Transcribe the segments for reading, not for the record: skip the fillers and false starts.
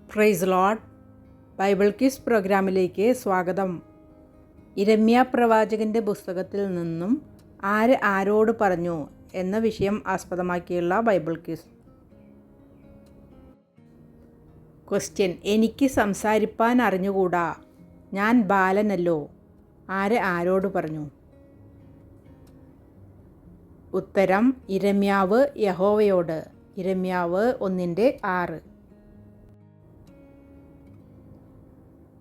Praise Lord. Bible quiz പ്രോഗ്രാമിലേക്ക് സ്വാഗതം. ഇരമ്യ പ്രവാചകൻ്റെ പുസ്തകത്തിൽ നിന്നും ആര് ആരോട് പറഞ്ഞു എന്ന വിഷയം ആസ്പദമാക്കിയുള്ള ബൈബിൾ ക്വിസ്. ക്വസ്റ്റ്യൻ: എനിക്ക് സംസാരിപ്പാൻ അറിഞ്ഞുകൂടാ, ഞാൻ ബാലനല്ലോ. ആര് ആരോട് പറഞ്ഞു? ഉത്തരം: ഇരമ്യാവ് യഹോവയോട്. ഇരമ്യാവ് 1:6.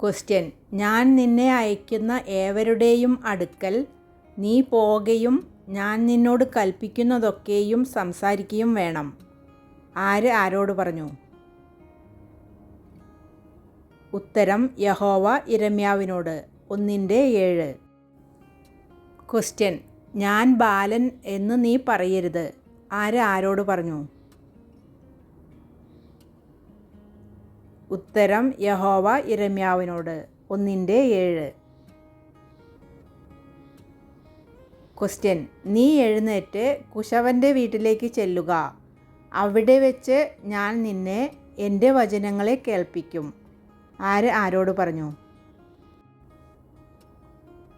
ക്വസ്റ്റ്യൻ: ഞാൻ നിന്നെ അയക്കുന്ന ഏവരുടെയും അടുക്കൽ നീ പോകയും ഞാൻ നിന്നോട് കൽപ്പിക്കുന്നതൊക്കെയും സംസാരിക്കുകയും വേണം. ആര് ആരോട് പറഞ്ഞു? ഉത്തരം: യഹോവ ഇരമ്യാവിനോട്. 1:7. ക്വസ്റ്റ്യൻ: ഞാൻ ബാലൻ എന്ന് നീ പറയരുത്. ആര് ആരോട് പറഞ്ഞു? ഉത്തരം: യഹോവ ഇരമ്യാവിനോട്. 1:7. ക്വസ്റ്റ്യൻ: നീ എഴുന്നേറ്റ് കുശവൻ്റെ വീട്ടിലേക്ക് ചെല്ലുക. അവിടെ വെച്ച് ഞാൻ നിന്നെ എൻ്റെ വചനങ്ങളെ കേൾപ്പിക്കും. ആര് ആരോട് പറഞ്ഞു?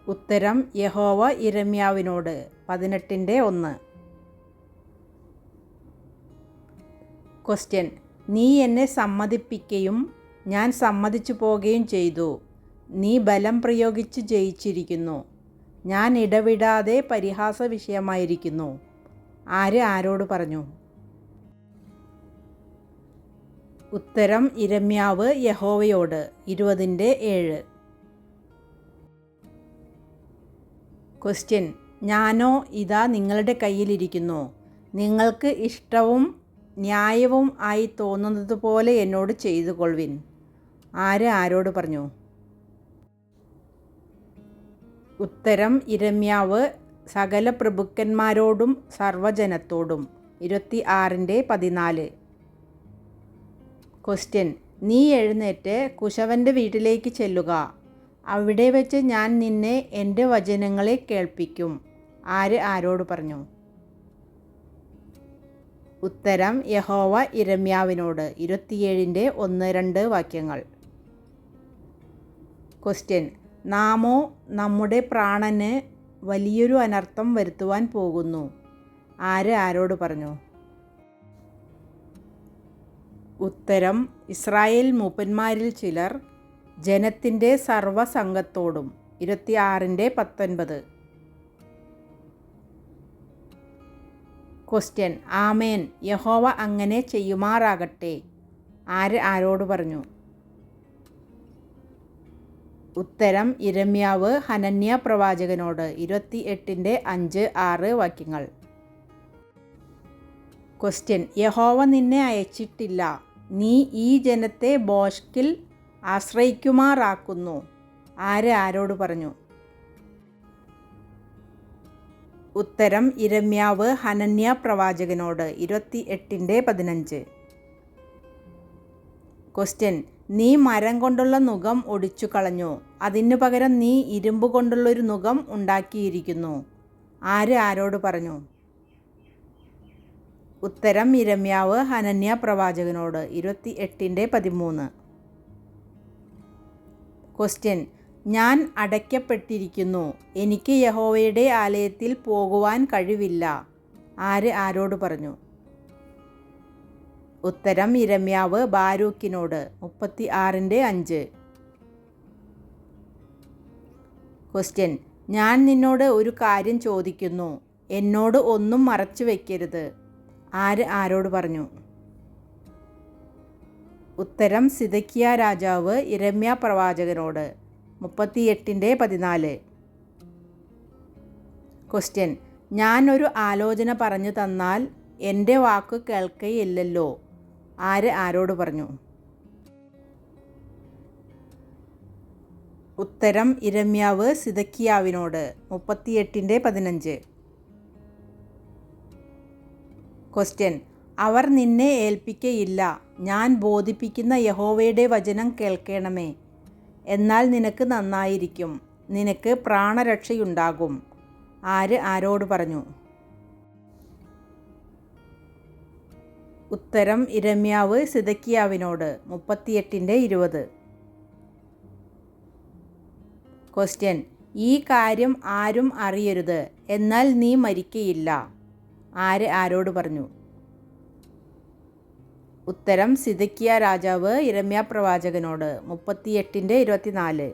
ഉത്തരം: യഹോവ ഇരമ്യാവിനോട്. 18:1. ക്വസ്റ്റ്യൻ: നീ എന്നെ സമ്മതിപ്പിക്കുകയും ഞാൻ സമ്മതിച്ചു പോകുകയും ചെയ്തു. നീ ബലം പ്രയോഗിച്ച് ജയിച്ചിരിക്കുന്നു. ഞാൻ ഇടവിടാതെ പരിഹാസ വിഷയമായിരിക്കുന്നു. ആര് ആരോട് പറഞ്ഞു? ഉത്തരം: ഇരമ്യാവ് യഹോവയോട്. 20:7. ക്വസ്റ്റ്യൻ: ഞാനോ ഇതാ നിങ്ങളുടെ കയ്യിലിരിക്കുന്നു. നിങ്ങൾക്ക് ഇഷ്ടവും ന്യായവും ആയി തോന്നുന്നത് പോലെ എന്നോട് ചെയ്തു കൊള്ളുവിൻ. ആര് ആരോട് പറഞ്ഞു? ഉത്തരം: ഇരമ്യാവ് സകല പ്രഭുക്കന്മാരോടും സർവ്വജനത്തോടും. 26:14. ക്വസ്റ്റ്യൻ: നീ എഴുന്നേറ്റ് കുശവൻ്റെ വീട്ടിലേക്ക് ചെല്ലുക. അവിടെ വെച്ച് ഞാൻ നിന്നെ എൻ്റെ വചനങ്ങളെ കേൾപ്പിക്കും. ആര് ആരോട് പറഞ്ഞു? ഉത്തരം: യഹോവ ഇരമ്യാവിനോട്. 27:1-2 വാക്യങ്ങൾ. ക്വസ്റ്റ്യൻ: നാമോ നമ്മുടെ പ്രാണന് വലിയൊരു അനർത്ഥം വരുത്തുവാൻ പോകുന്നു. ആര് ആരോട് പറഞ്ഞു? ഉത്തരം: ഇസ്രായേൽ മൂപ്പന്മാരിൽ ചിലർ ജനത്തിൻ്റെ സർവ്വസംഘത്തോടും. 26:19. ക്വസ്റ്റ്യൻ: ആമേൻ, യഹോവ അങ്ങനെ ചെയ്യുമാറാകട്ടെ. ആര് ആരോട് പറഞ്ഞു? ഉത്തരം: ഇരമ്യാവ് ഹനന്യ പ്രവാചകനോട്. 28:5-6 വാക്യങ്ങൾ. ക്വസ്റ്റ്യൻ: യഹോവ നിന്നെ അയച്ചിട്ടില്ല. നീ ഈ ജനത്തെ ഭോഷ്കിൽ ആശ്രയിക്കുമാറാക്കുന്നു. ആര് ആരോട് പറഞ്ഞു? ഉത്തരം: ഇരമ്യാവ് ഹനന്യ പ്രവാചകനോട്. 28:15. ക്വസ്റ്റ്യൻ: നീ മരം കൊണ്ടുള്ള നുകം ഒടിച്ചു കളഞ്ഞു. അതിനു പകരം നീ ഇരുമ്പ് കൊണ്ടുള്ളൊരു നുകം ഉണ്ടാക്കിയിരിക്കുന്നു. ആര് ആരോട് പറഞ്ഞു? ഉത്തരം: ഇരമ്യാവ് ഹനന്യ പ്രവാചകനോട്. 28:13. ക്വസ്റ്റ്യൻ: ഞാൻ അടയ്ക്കപ്പെട്ടിരിക്കുന്നു. എനിക്ക് യഹോവയുടെ ആലയത്തിൽ പോകുവാൻ കഴിവില്ല. ആര് ആരോട് പറഞ്ഞു? ഉത്തരം: ഇരമ്യാവ് ബാരൂക്കിനോട്. 36:5. ക്വസ്റ്റ്യൻ: ഞാൻ നിന്നോട് ഒരു കാര്യം ചോദിക്കുന്നു. എന്നോട് ഒന്നും മറച്ചു വയ്ക്കരുത്. ആര് ആരോട് പറഞ്ഞു? ഉത്തരം: സിദക്കിയ രാജാവ് ഇരമ്യ പ്രവാചകനോട്. 38:14. ക്വസ്റ്റ്യൻ: ഞാൻ ഒരു ആലോചന പറഞ്ഞു തന്നാൽ എൻ്റെ വാക്ക് കേൾക്കുകയില്ലല്ലോ. ആര് ആരോട് പറഞ്ഞു? ഉത്തരം: ഇരമ്യാവ് സിദക്കിയാവിനോട്. 38:15. ക്വസ്റ്റ്യൻ: അവർ നിന്നെ ഏൽപ്പിക്കയില്ല. ഞാൻ ബോധിപ്പിക്കുന്ന യഹോവയുടെ വചനം കേൾക്കണമേ. എന്നാൽ നിനക്ക് നന്നായിരിക്കും. നിനക്ക് പ്രാണരക്ഷയുണ്ടാകും. ആര് ആരോട് പറഞ്ഞു? ഉത്തരം ഇരമ്യാവ് സിദക്കിയാവിനോട് 38:20. ക്വസ്റ്റ്യൻ: ഈ കാര്യം ആരും അറിയരുത്, എന്നാൽ നീ മരിക്കയില്ല. ആര് ആരോട് പറഞ്ഞു? ഉത്തരം സിദക്കിയ രാജാവ് ഇരമ്യാ പ്രവാചകനോട് 38:24.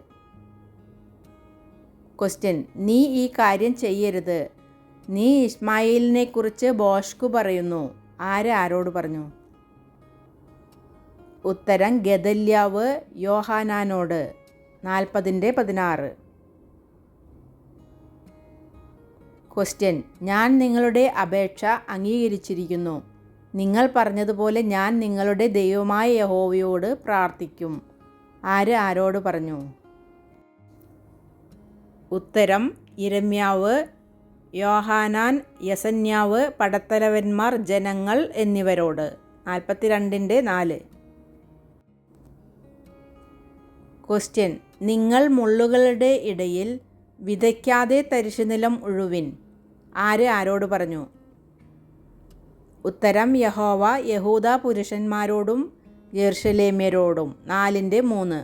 ക്വസ്റ്റ്യൻ: നീ ഈ കാര്യം ചെയ്യരുത്, നീ ഇസ്മായിലിനെക്കുറിച്ച് ഭോഷ്കു പറയുന്നു. ആര് ആരോട് പറഞ്ഞു? ഉത്തരം ഗദല്യാവ് യോഹാനാനോട് 40:16. ക്വസ്റ്റ്യൻ: ഞാൻ നിങ്ങളുടെ അപേക്ഷ അംഗീകരിച്ചിരിക്കുന്നു. നിങ്ങൾ പറഞ്ഞതുപോലെ ഞാൻ നിങ്ങളുടെ ദൈവമായ യഹോവയോട് പ്രാർത്ഥിക്കും. ആര് ആരോട് പറഞ്ഞു? ഉത്തരം ഇരമ്യാവ്, യോഹാനാൻ, യസന്യാവ്, പടത്തലവന്മാർ, ജനങ്ങൾ എന്നിവരോട് 42:4. ക്വസ്റ്റ്യൻ: നിങ്ങൾ മുള്ളുകളുടെ ഇടയിൽ വിതയ്ക്കാതെ തരിശുനിലം ഉഴുവിൻ. ആര് ആരോട് പറഞ്ഞു? ഉത്തരം യഹോവ യഹൂദ പുരുഷന്മാരോടും യെരൂശലേമ്യരോടും 4:3.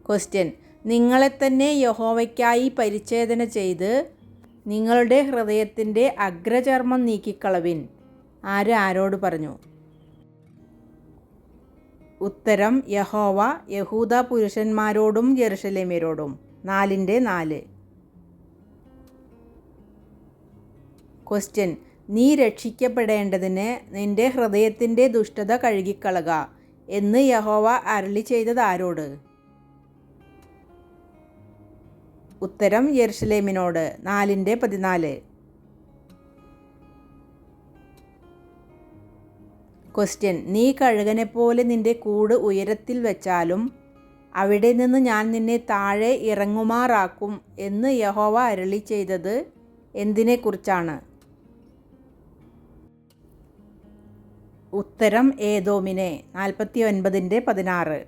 ക്വസ്റ്റ്യൻ: നിങ്ങളെ തന്നെ യഹോവയ്ക്കായി പരിച്ഛേദന ചെയ്ത് നിങ്ങളുടെ ഹൃദയത്തിൻ്റെ അഗ്രചർമ്മം നീക്കിക്കളവിൻ. ആര് ആരോട് പറഞ്ഞു? ഉത്തരം യഹോവ യഹൂദ പുരുഷന്മാരോടും യെരൂശലേമ്യരോടും 4:4. ക്വസ്റ്റ്യൻ: നീ രക്ഷിക്കപ്പെടേണ്ടതിന് നിന്റെ ഹൃദയത്തിൻ്റെ ദുഷ്ടത കഴുകിക്കളക എന്ന് യഹോവ അരുളി ചെയ്തത് ആരോട്? ഉത്തരം യെരൂശലേമിനോട് 4:14. ക്വസ്റ്റ്യൻ: നീ കഴുകനെപ്പോലെ നിന്റെ കൂട് ഉയരത്തിൽ വെച്ചാലും അവിടെ നിന്ന് ഞാൻ നിന്നെ താഴെ ഇറങ്ങുമാറാക്കും എന്ന് യഹോവ അരുളി ചെയ്തത് എന്തിനെക്കുറിച്ചാണ്? ഉത്തരം ഏദോമിനെ 49:16.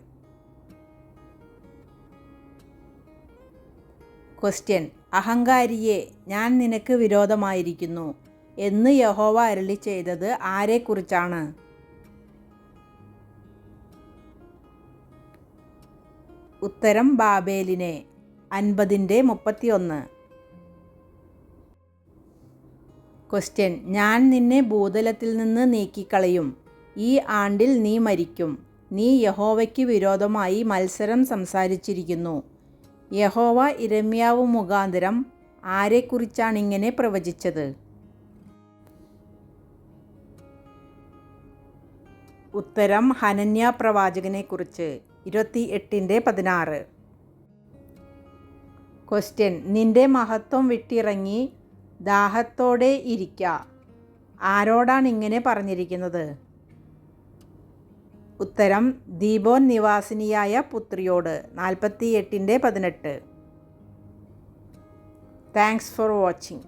ക്വസ്റ്റ്യൻ: അഹങ്കാരിയെ, ഞാൻ നിനക്ക് വിരോധമായിരിക്കുന്നു എന്ന് യഹോവ അരുളി ചെയ്തത് ആരെക്കുറിച്ചാണ്? ഉത്തരം ബാബേലിനെ 50:31. ക്വസ്റ്റ്യൻ: ഞാൻ നിന്നെ ഭൂതലത്തിൽ നിന്ന് നീക്കിക്കളയും. ഈ ആണ്ടിൽ നീ മരിക്കും. നീ യഹോവയ്ക്ക് വിരോധമായി മത്സരം സംസാരിച്ചിരിക്കുന്നു. യഹോവ ഇരമ്യാവ് മുഖാന്തരം ആരെക്കുറിച്ചാണിങ്ങനെ പ്രവചിച്ചത്? ഉത്തരം ഹനന്യാ പ്രവാചകനെക്കുറിച്ച് 28:16. ക്വസ്റ്റ്യൻ: നിന്റെ മഹത്വം വിട്ടിറങ്ങി ദാഹത്തോടെ ഇരിക്ക. ആരോടാണ് ഇങ്ങനെ പറഞ്ഞിരിക്കുന്നത്? ഉത്തരം ദീബോൻ നിവാസിനിയായ പുത്രിയോട് 48:18. Thanks for watching.